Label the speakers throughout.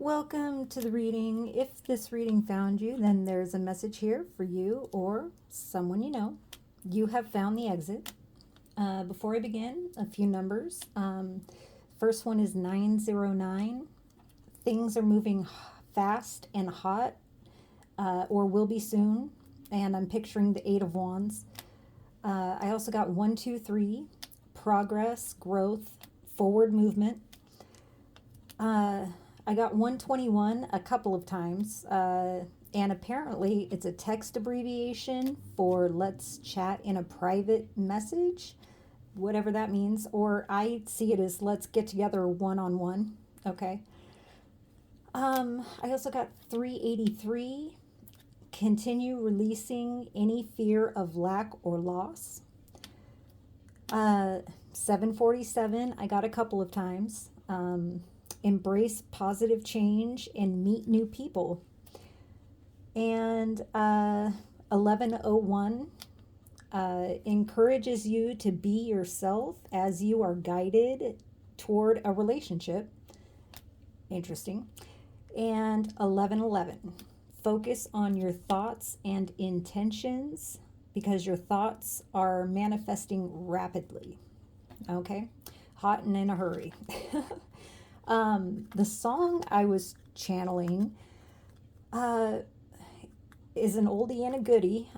Speaker 1: Welcome to the reading. If this reading found you, then there's a message here for you or someone you know. You have found the exit. Before I begin, a few numbers. First one is 909. Things are moving fast and hot, or will be soon. And I'm picturing the Eight of Wands. I also got 123, progress, growth, forward movement. I got 121 a couple of times, and apparently it's a text abbreviation for let's chat in a private message, whatever that means, or I see it as let's get together one-on-one. Okay. I also got 383, continue releasing any fear of lack or loss. 747, I got a couple of times. Embrace positive change and meet new people. And 1101 encourages you to be yourself as you are guided toward a relationship. Interesting. And 1111, focus on your thoughts and intentions because your thoughts are manifesting rapidly. Okay? Hot and in a hurry. The song I was channeling is an oldie and a goodie.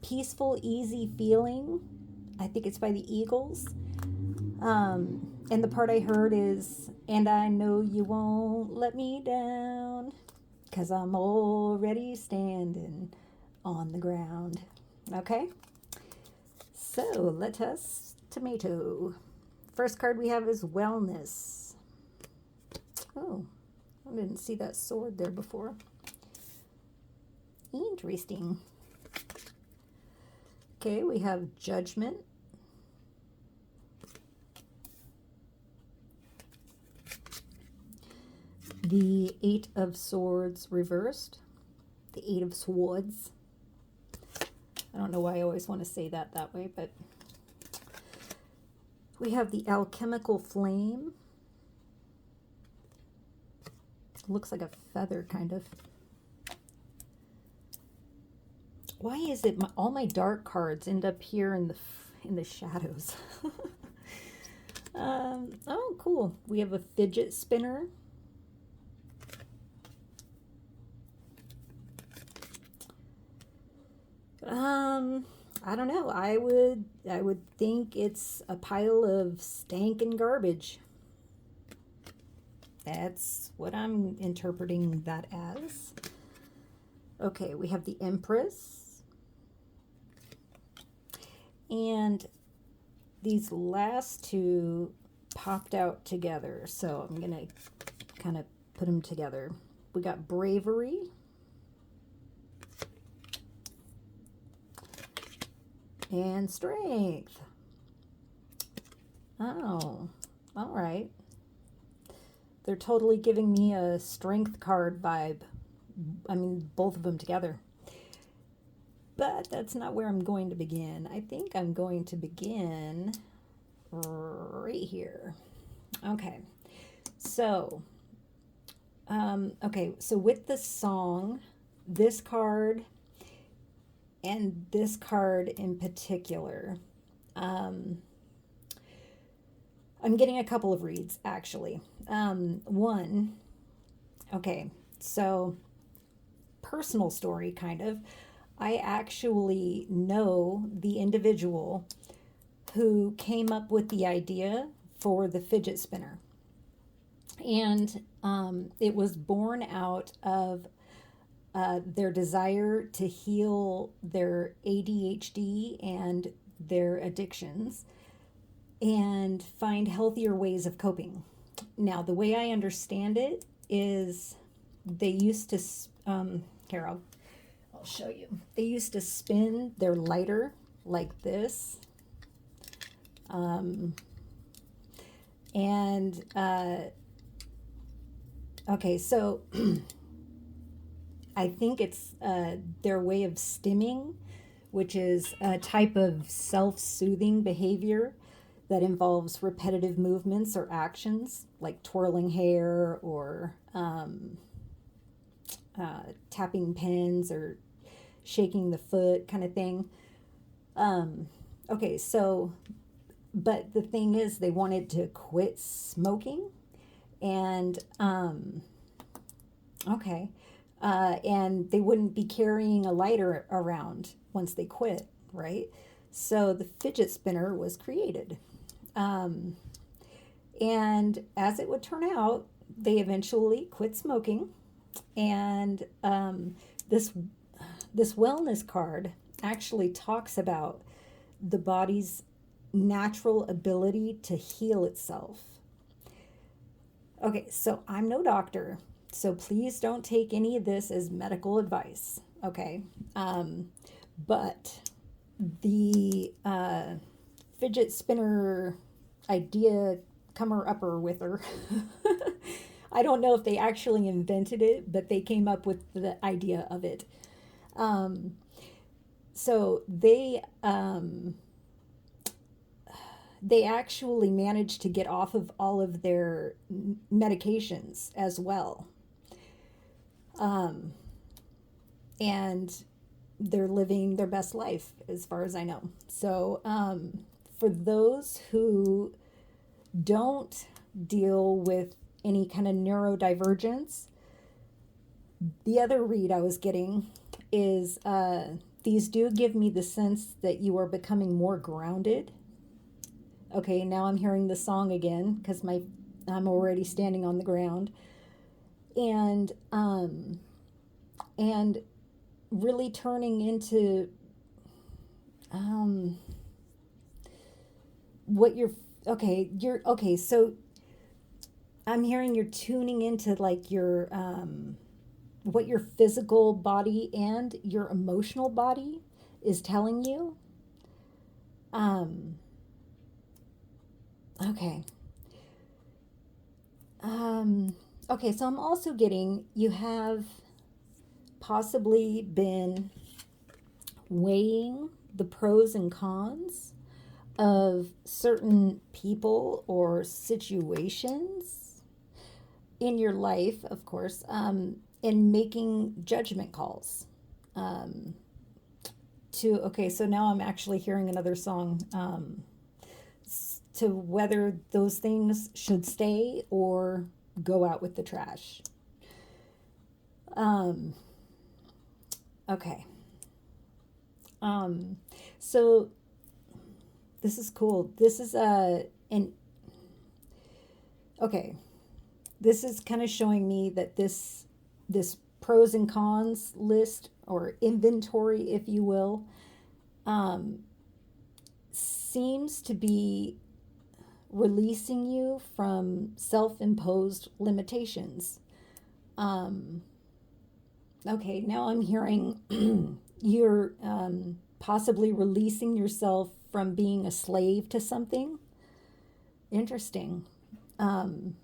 Speaker 1: Peaceful, Easy Feeling. I think it's by the Eagles. And the part I heard is, and I know you won't let me down, 'cause I'm already standing on the ground. Okay? So, let us tomato. First card we have is Wellness. Oh, I didn't see that sword there before. Interesting. Okay, we have Judgment. The Eight of Swords reversed. The Eight of Swords. I don't know why I always want to say that way, but we have the Alchemical Flame. Looks like a feather, kind of. Why is it all my dark cards end up here in the shadows? Oh, cool. We have a fidget spinner. I don't know. I would think it's a pile of stank and garbage. That's what I'm interpreting that as. Okay, we have the Empress. And these last two popped out together, so I'm going to kind of put them together. We got Bravery. And Strength. Oh, all right. They're totally giving me a Strength card vibe. I mean, both of them together. But that's not where I'm going to begin. I think I'm going to begin right here. Okay. So, so with the song, this card and this card in particular, I'm getting a couple of reads, actually. One, okay, so personal story, kind of. I actually know the individual who came up with the idea for the fidget spinner. And it was born out of their desire to heal their ADHD and their addictions and find healthier ways of coping. Now, the way I understand it is they used to, here, I'll show you. They used to spin their lighter like this. Okay, so I think it's their way of stimming, which is a type of self-soothing behavior that involves repetitive movements or actions like twirling hair or tapping pens or shaking the foot kind of thing. Okay, so, but the thing is, they wanted to quit smoking, and okay, and they wouldn't be carrying a lighter around once they quit, right? So the fidget spinner was created. Um, and as it would turn out, they eventually quit smoking. And this this wellness card actually talks about the body's natural ability to heal itself. Okay, so I'm no doctor, so please don't take any of this as medical advice, okay? But the fidget spinner idea comer upper with her. I don't know if they actually invented it, but they came up with the idea of it. Um, so they actually managed to get off of all of their medications as well. Um, and they're living their best life as far as I know. So, for those who don't deal with any kind of neurodivergence, the other read I was getting is these do give me the sense that you are becoming more grounded. Okay, now I'm hearing the song again because I'm already standing on the ground, and and really turning into um, what you're okay. So I'm hearing you're tuning into like your what your physical body and your emotional body is telling you. Um, okay. Um, okay, so I'm also getting you have possibly been weighing the pros and cons of certain people or situations in your life, of course, in making judgment calls. Um, okay, so now I'm actually hearing another song, to whether those things should stay or go out with the trash. Um, okay. Um, so this is cool. This is an okay. This is kind of showing me that this pros and cons list or inventory, if you will, um, seems to be releasing you from self-imposed limitations. Um, okay, now I'm hearing you're possibly releasing yourself from being a slave to something. Interesting. Um,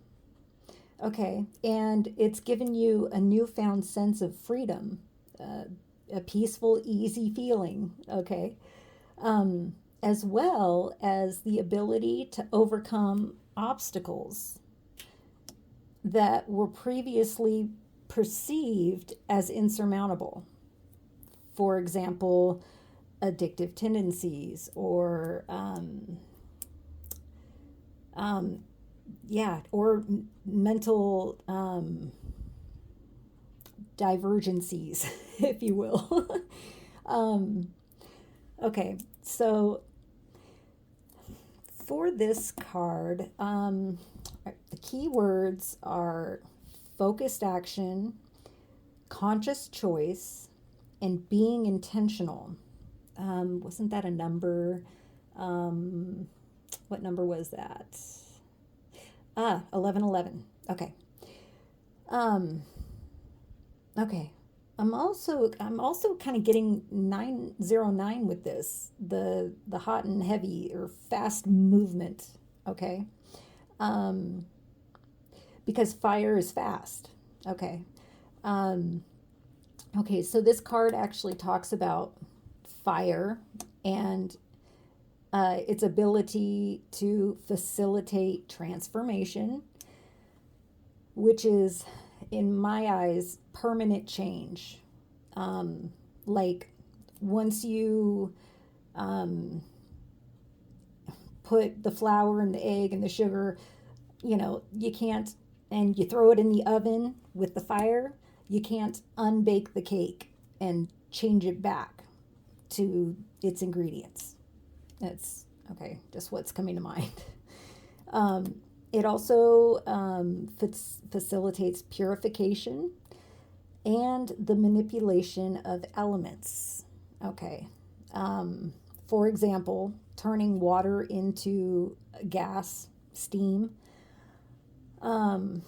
Speaker 1: okay, and it's given you a newfound sense of freedom, uh, a peaceful, easy feeling. Okay, as well as the ability to overcome obstacles that were previously perceived as insurmountable. For example, addictive tendencies or um, yeah, or mental divergencies, if you will. um, okay, so for this card, the key words are focused action, conscious choice, and being intentional. Wasn't that a number? Um, what number was that? 1111. Okay. Um, okay. I'm also kind of getting 909 with this. The hot and heavy or fast movement, okay? Um, because fire is fast. Okay. Um, okay, so this card actually talks about fire and its ability to facilitate transformation, which is, in my eyes, permanent change. Like once you um, put the flour and the egg and the sugar, you can't, and you throw it in the oven with the fire, you can't unbake the cake and change it back to its ingredients. That's okay, just what's coming to mind. Um, it also facilitates purification and the manipulation of elements. Okay. Um, for example, turning water into gas, steam, um,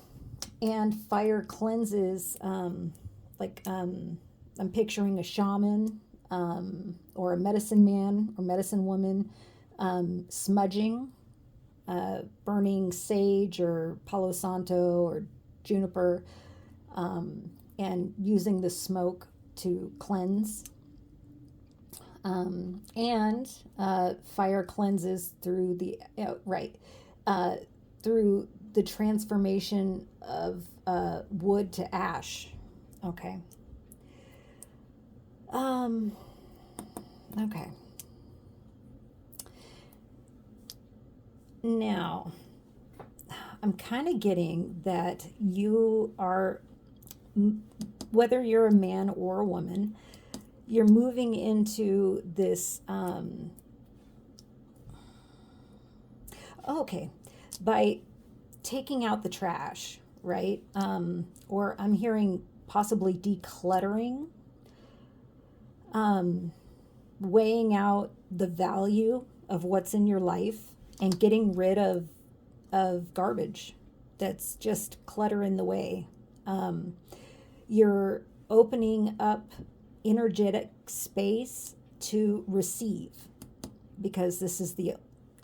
Speaker 1: and fire cleanses, I'm picturing a shaman or a medicine man or medicine woman smudging, burning sage or palo santo or juniper, and using the smoke to cleanse. And fire cleanses through uh, through the transformation of wood to ash. Okay. Um, okay. Now, I'm kind of getting that you are, whether you're a man or a woman, you're moving into this. Okay, by taking out the trash, right? Or I'm hearing possibly decluttering, um, weighing out the value of what's in your life and getting rid of garbage that's just cluttering the way. Um, you're opening up energetic space to receive, because this is the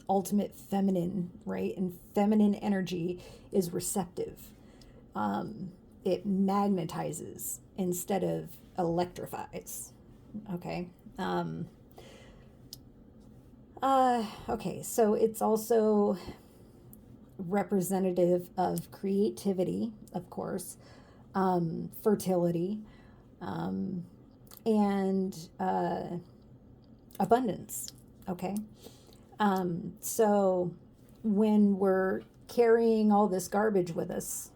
Speaker 1: ultimate feminine, right? And feminine energy is receptive. It magnetizes instead of electrifies. Okay. Okay, so it's also representative of creativity, of course, fertility, um, and abundance. Okay. So when we're carrying all this garbage with us,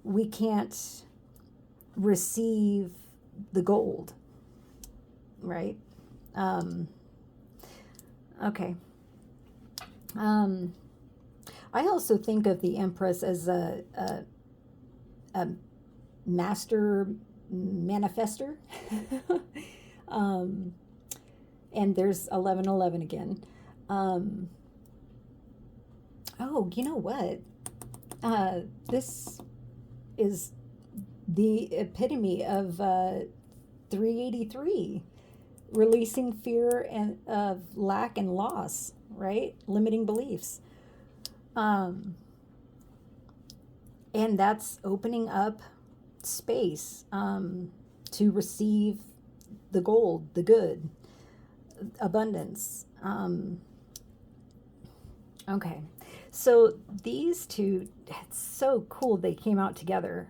Speaker 1: we can't receive the gold, right? Um, okay. Um, I also think of the Empress as a master manifester. um, and there's 1111 again. Um, oh, you know what? This is the epitome of 383, releasing fear and of lack and loss, right? Limiting beliefs. Um, and that's opening up space to receive the gold, the good, abundance. Okay. So these two, it's so cool they came out together.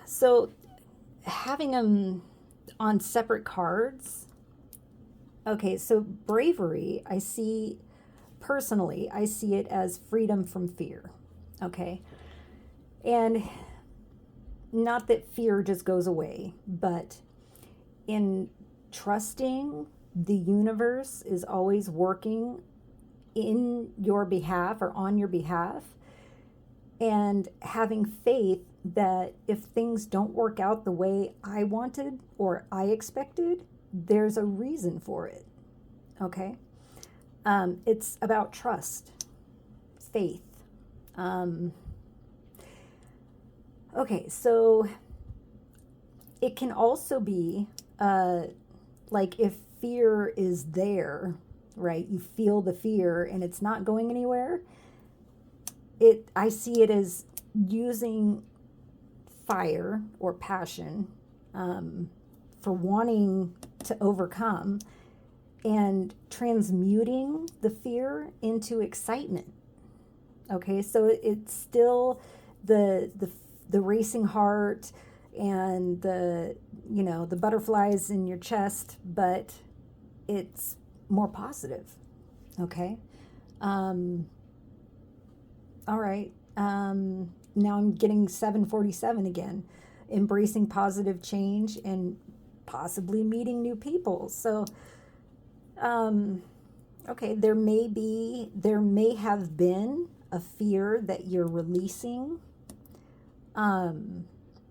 Speaker 1: So having them on separate cards. Okay, so bravery, I see it as freedom from fear. Okay. And not that fear just goes away, but in trusting the universe is always working in your behalf or on your behalf, and having faith that if things don't work out the way I wanted or I expected, there's a reason for it. Okay. It's about trust, faith. Um, okay, so it can also be like if fear is there, right? You feel the fear and it's not going anywhere. I see it as using fire or passion for wanting to overcome, and transmuting the fear into excitement. Okay, so it's still the racing heart and the butterflies in your chest, but it's more positive. Okay. All right. Now I'm getting 747 again, embracing positive change and possibly meeting new people. So, okay, there may have been a fear that you're releasing,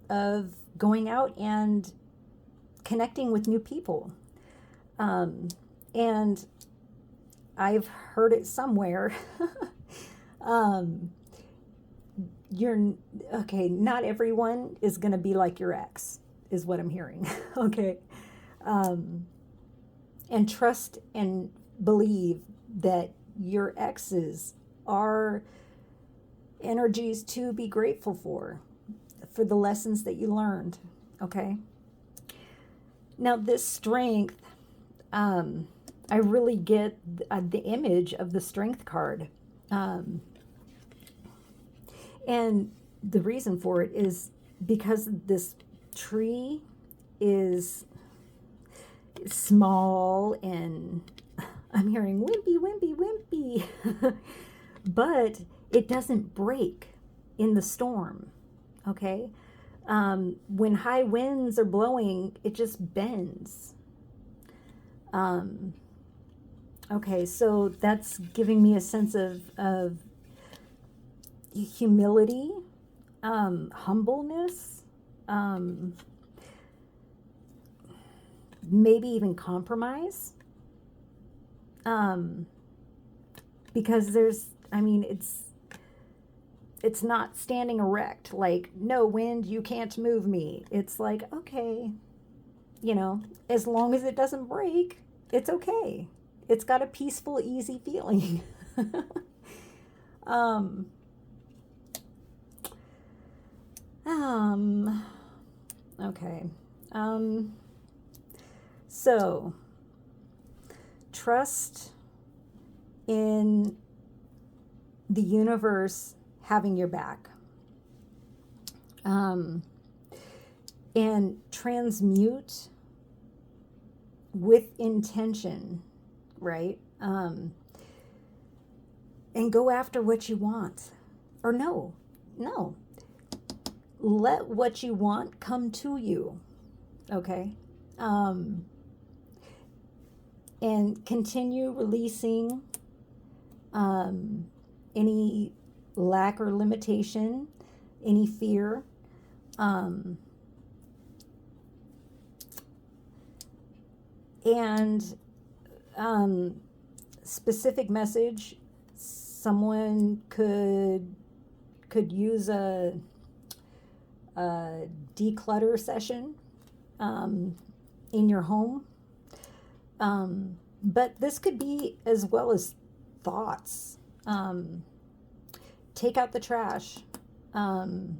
Speaker 1: of going out and connecting with new people. And I've heard it somewhere. um, you're okay. Not everyone is going to be like your ex, is what I'm hearing. Okay. Um, and trust and believe that your exes are energies to be grateful for the lessons that you learned. Okay. Now, this strength, I really get the image of the strength card. And the reason for it is because this tree is small and I'm hearing wimpy, wimpy, wimpy, but it doesn't break in the storm. Okay. When high winds are blowing, it just bends. Okay, so that's giving me a sense of humility, humbleness, maybe even compromise. Because it's not standing erect, like, no wind, you can't move me. It's like, okay, as long as it doesn't break, it's okay. It's got a peaceful, easy feeling. um, okay. So trust in the universe having your back. And transmute with intention, right? And go after what you want. Or no. Let what you want come to you. Okay? And continue releasing any lack or limitation, any fear. And specific message, someone could use a declutter session in your home. But this could be as well as thoughts. Take out the trash. And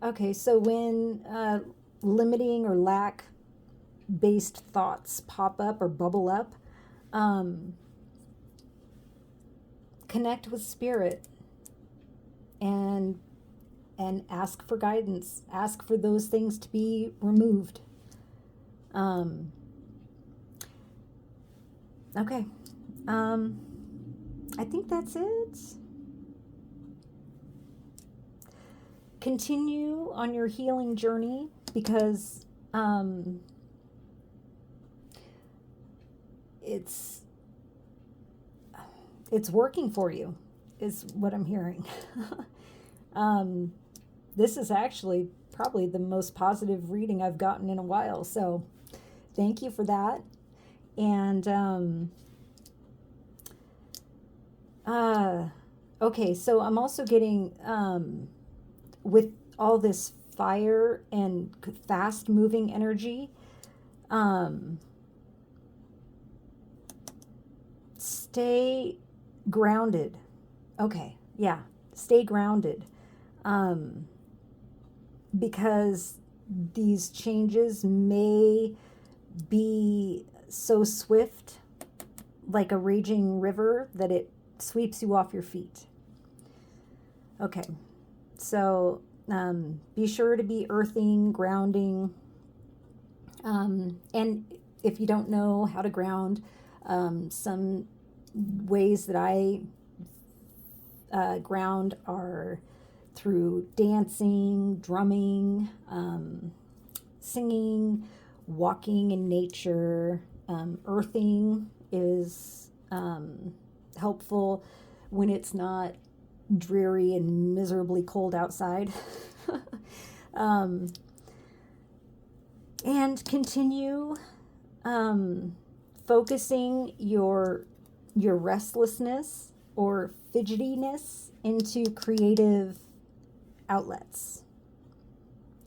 Speaker 1: okay, so when limiting or lack based thoughts pop up or bubble up, connect with spirit and ask for guidance, ask for those things to be removed. Okay. I think that's it. Continue on your healing journey because it's working for you, is what I'm hearing. This is actually probably the most positive reading I've gotten in a while, so thank you for that. And okay, so I'm also getting with all this fire and fast moving energy, stay grounded. Okay, yeah, stay grounded. Because these changes may be so swift, like a raging river, that it sweeps you off your feet. Okay, so be sure to be earthing, grounding. And if you don't know how to ground, some ways that I ground are through dancing, drumming, singing, walking in nature. Earthing is helpful when it's not dreary and miserably cold outside. um, and continue focusing your restlessness or fidgetiness into creative outlets,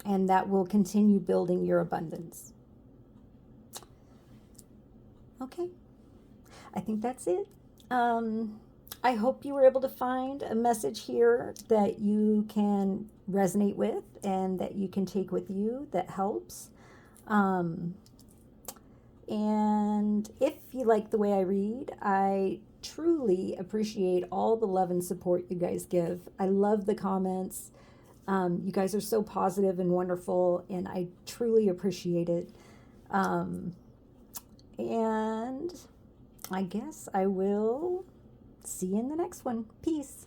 Speaker 1: and that will continue building your abundance. Okay, I think that's it. I hope you were able to find a message here that you can resonate with and that you can take with you that helps. And if you like the way I read, I truly appreciate all the love and support you guys give. I love the comments. You guys are so positive and wonderful, and I truly appreciate it. And I guess I will see you in the next one. Peace.